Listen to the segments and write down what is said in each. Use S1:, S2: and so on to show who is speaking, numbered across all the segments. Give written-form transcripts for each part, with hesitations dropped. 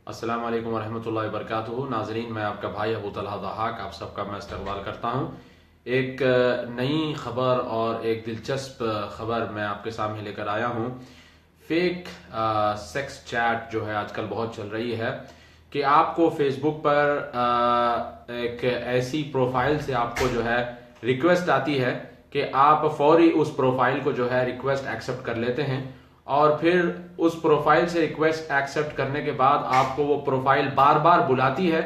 S1: अस्सलाम वालेकुम वरहमतुल्लाहि वबरकातुहू। नाजरीन, मैं आपका भाई अबू तलहा दहाक आप सबका मैं इस्तकबाल करता हूँ। एक नई खबर और एक दिलचस्प खबर मैं आपके सामने लेकर आया हूँ। फेक सेक्स चैट जो है आजकल बहुत चल रही है कि आपको फेसबुक पर एक ऐसी प्रोफाइल से आपको जो है रिक्वेस्ट आती है कि आप फौरी उस प्रोफाइल को जो है रिक्वेस्ट एक्सेप्ट कर लेते हैं और फिर उस प्रोफाइल से रिक्वेस्ट एक्सेप्ट करने के बाद आपको वो प्रोफाइल बार बार बुलाती है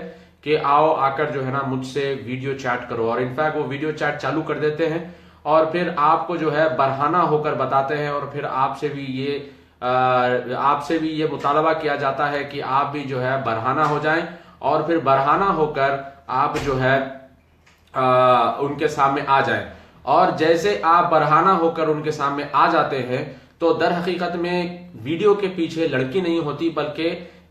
S1: कि आओ आकर जो है ना मुझसे वीडियो चैट करो, और इनफैक्ट वो वीडियो चैट चालू कर देते हैं और फिर आपको जो है बरहाना होकर बताते हैं और फिर आपसे भी ये मुतालबा किया जाता है कि आप भी जो है बरहाना हो जाएं और फिर बरहाना होकर आप जो है उनके सामने आ जाएं। और जैसे आप बरहाना होकर उनके सामने आ जाते हैं तो दर हकीकत में वीडियो के पीछे लड़की नहीं होती बल्कि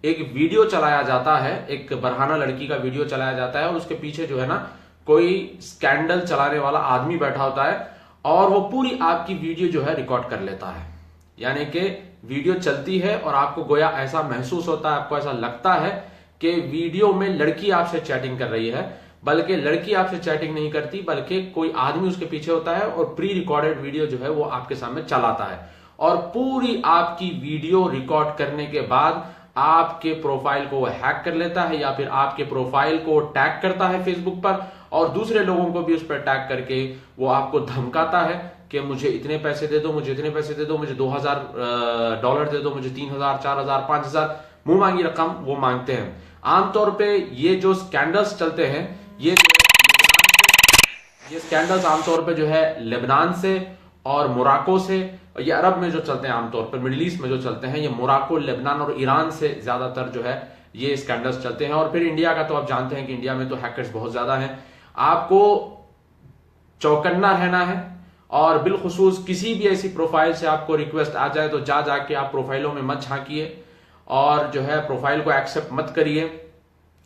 S1: एक वीडियो चलाया जाता है, एक बरहाना लड़की का वीडियो चलाया जाता है और उसके पीछे जो है ना कोई स्कैंडल चलाने वाला आदमी बैठा होता है और वो पूरी आपकी वीडियो जो है रिकॉर्ड कर लेता है। यानी कि वीडियो चलती है और आपको गोया ऐसा महसूस होता है, आपको ऐसा लगता है कि वीडियो में लड़की आपसे चैटिंग कर रही है, बल्कि लड़की आपसे चैटिंग नहीं करती बल्कि कोई आदमी उसके पीछे होता है और प्री रिकॉर्डेड वीडियो जो है वो आपके सामने चलाता है और पूरी आपकी वीडियो रिकॉर्ड करने के बाद आपके प्रोफाइल को हैक कर लेता है या फिर आपके प्रोफाइल को टैग करता है फेसबुक पर और दूसरे लोगों को भी उस पर टैग करके वो आपको धमकाता है कि मुझे इतने पैसे दे दो, मुझे इतने पैसे दे दो, मुझे $2000 दे दो, मुझे 3000, 4000, 5000 मुंह मांगी रकम वो मांगते हैं। आमतौर पे ये जो स्कैंडल्स चलते हैं ये स्कैंडल्स आमतौर पे जो है लेबनान से और मोराको से, ये अरब में जो चलते हैं, आमतौर पर मिडिल ईस्ट में जो चलते हैं, ये मोराको, लेबनान और ईरान से ज्यादातर जो है ये स्कैंडल्स चलते हैं। और फिर इंडिया का तो आप जानते हैं कि इंडिया में तो हैकर्स बहुत ज्यादा हैं। आपको चौकन्ना रहना है और बिलखुसूस किसी भी ऐसी प्रोफाइल से आपको रिक्वेस्ट आ जाए तो जाके आप प्रोफाइलों में मत झांकिए और जो है प्रोफाइल को एक्सेप्ट मत करिए।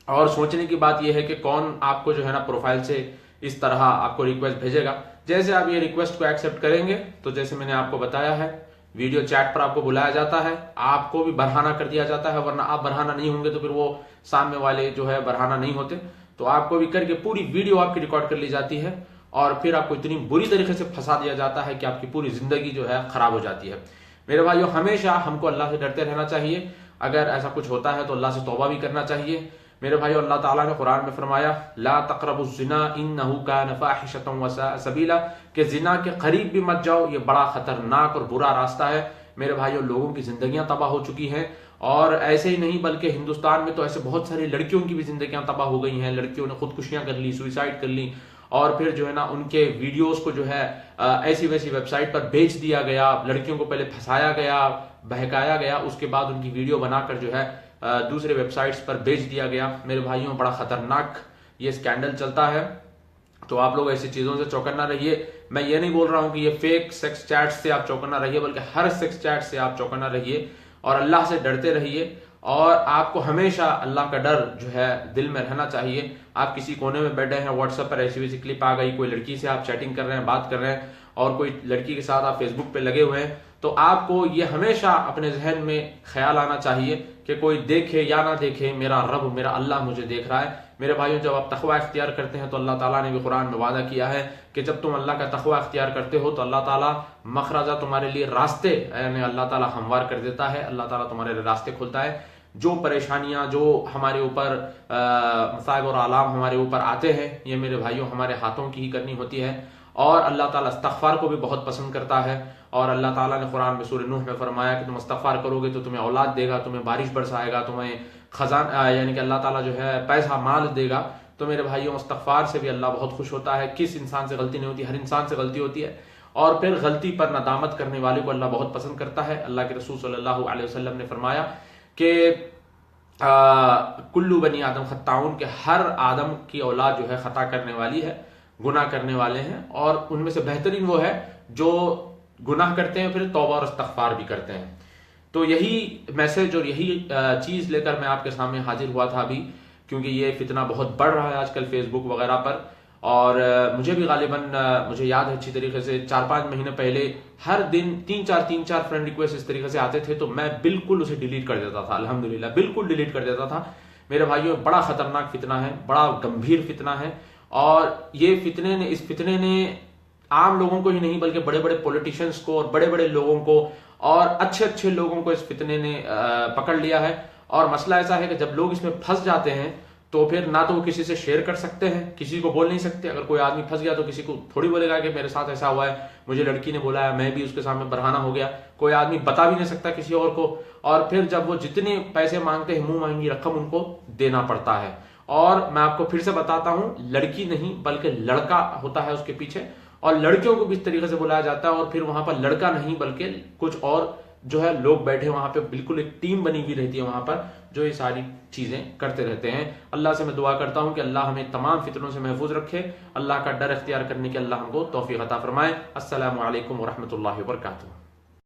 S1: और सोचने की बात यह है कि कौन आपको जो है ना प्रोफाइल से इस तरह आपको रिक्वेस्ट भेजेगा। जैसे आप ये रिक्वेस्ट को एक्सेप्ट करेंगे तो जैसे मैंने आपको बताया है वीडियो चैट पर आपको बुलाया जाता है, आपको भी बरहाना कर दिया जाता है, वरना आप बरहाना नहीं होंगे तो फिर वो सामने वाले जो है बरहाना नहीं होते, तो आपको भी करके पूरी वीडियो आपकी रिकॉर्ड कर ली जाती है और फिर आपको इतनी बुरी तरीके से फंसा दिया जाता है कि आपकी पूरी जिंदगी जो है खराब हो जाती है। मेरे भाइयों, हमेशा हमको अल्लाह से डरते रहना चाहिए। अगर ऐसा कुछ होता है तो अल्लाह से तौबा भी करना चाहिए। मेरे भाई, अल्लाह ताला ने कुरान में फरमाया ला तक़रबुज़्ज़िना इन्नहु कान फ़ाहिशतन व साअ सबीला, कि जिना के करीब भी मत जाओ, ये बड़ा खतरनाक और बुरा रास्ता है। मेरे भाइयों, लोगों की जिंदगियां तबाह हो चुकी हैं और ऐसे ही नहीं बल्कि हिंदुस्तान में तो ऐसे बहुत सारी लड़कियों की भी जिंदगियां तबाह हो गई हैं। लड़कियों ने खुदकुशियां कर ली, सुइसाइड कर ली और फिर जो है ना उनके वीडियोस को जो है ऐसी वैसी वेबसाइट पर बेच दिया गया। लड़कियों को पहले फंसाया गया, बहकाया गया, उसके बाद उनकी वीडियो बनाकर जो है दूसरे वेबसाइट्स पर बेच दिया गया। मेरे भाइयों, बड़ा खतरनाक ये स्कैंडल चलता है, तो आप लोग ऐसी चीजों से चौकन्ना रहिए। मैं ये नहीं बोल रहा हूं कि ये फेक सेक्स चैट से आप चौकन्ना रहिए, बल्कि हर सेक्स चैट से आप चौकन्ना रहिए और अल्लाह से डरते रहिए। और आपको हमेशा अल्लाह का डर जो है दिल में रहना चाहिए। आप किसी कोने में बैठे हैं, व्हाट्सएप पर ऐसी वैसी क्लिप आ गई, कोई लड़की से आप चैटिंग कर रहे हैं, बात कर रहे हैं और कोई लड़की के साथ आप फेसबुक पे लगे हुए हैं, तो आपको ये हमेशा अपने जहन में ख्याल आना चाहिए कि कोई देखे या ना देखे, मेरा रब, मेरा अल्लाह मुझे देख रहा है। मेरे भाइयों, जब आप तकवा इख्तियार करते हैं तो अल्लाह ताला ने भी कुरान में वादा किया है कि जब तुम अल्लाह का तकवा इख्तियार करते हो तो अल्लाह ताला मखरजा, तुम्हारे लिए रास्ते यानी अल्लाह ताला हमवार कर देता है, अल्लाह ताला तुम्हारे लिए रास्ते खोलता है। जो परेशानियां, जो हमारे ऊपर मसाइब और आलाम हमारे ऊपर आते हैं, ये मेरे भाइयों हमारे हाथों की ही करनी होती है। और अल्लाह ताला इस्तग़फ़ार को भी बहुत पसंद करता है और अल्लाह ताला ने कुरान में सूरह नूह में फरमाया कि तुम इस्तग़फ़ार करोगे तो तुम्हें औलाद देगा, तुम्हें बारिश बरसाएगा, तुम्हें खजाना यानी कि अल्लाह ताला जो है पैसा माल देगा। तो मेरे भाइयों, इस्तग़फ़ार से भी अल्लाह बहुत खुश होता है। किस इंसान से गलती नहीं होती, हर इंसान से गलती होती है और फिर गलती पर नदामत करने वाले को अल्लाह बहुत पसंद करता है। अल्लाह के रसूल सल्लल्लाहु अलैहि वसल्लम ने फरमाया कि कुल्लू बनी आदम खत्ताउन, के हर आदम की औलाद जो है खता करने वाली है, गुनाह करने वाले हैं और उनमें से बेहतरीन वो है जो गुनाह करते हैं फिर तौबा और इस्तग़फ़ार भी करते हैं। तो यही मैसेज और यही चीज लेकर मैं आपके सामने हाजिर हुआ था अभी, क्योंकि ये फितना बहुत बढ़ रहा है आजकल फेसबुक वगैरह पर और मुझे भी गालिबन मुझे याद है अच्छी तरीके से 4-5 महीने पहले हर दिन 3-4 फ्रेंड रिक्वेस्ट इस तरीके से आते थे, तो मैं बिल्कुल उसे डिलीट कर देता था। अल्हम्दुलिल्लाह बिल्कुल डिलीट कर देता था। मेरे भाइयों, बड़ा खतरनाक फितना है, बड़ा गंभीर फितना है, और ये इस फितने ने आम लोगों को ही नहीं बल्कि बड़े बड़े पॉलिटिशियंस को और बड़े बड़े लोगों को और अच्छे अच्छे लोगों को इस फितने ने पकड़ लिया है। और मसला ऐसा है कि जब लोग इसमें फंस जाते हैं तो फिर ना तो वो किसी से शेयर कर सकते हैं, किसी को बोल नहीं सकते। अगर कोई आदमी फंस गया तो किसी को थोड़ी बोलेगा कि मेरे साथ ऐसा हुआ है, मुझे लड़की ने बोला है, मैं भी उसके सामने बरहाना हो गया। कोई आदमी बता भी नहीं सकता किसी और को। और फिर जब वो जितने पैसे मांगते हैं, मुंह मांगी रकम उनको देना पड़ता है। और मैं आपको फिर से बताता हूं, लड़की नहीं बल्कि लड़का होता है उसके पीछे, और लड़कियों को भी इस तरीके से बुलाया जाता है। और फिर वहां पर लड़का नहीं बल्कि कुछ और जो है लोग बैठे वहां पे, बिल्कुल एक टीम बनी हुई रहती है वहां पर, जो ये सारी चीजें करते रहते हैं। अल्लाह से मैं दुआ करता हूं कि अल्लाह हमें तमाम फितनों से महफूज रखे, अल्लाह का डर इख्तियार करने की अल्लाह हमको तौफीक अता फरमाए। अस्सलामु अलैकुम व रहमतुल्लाहि व बरकातुहू।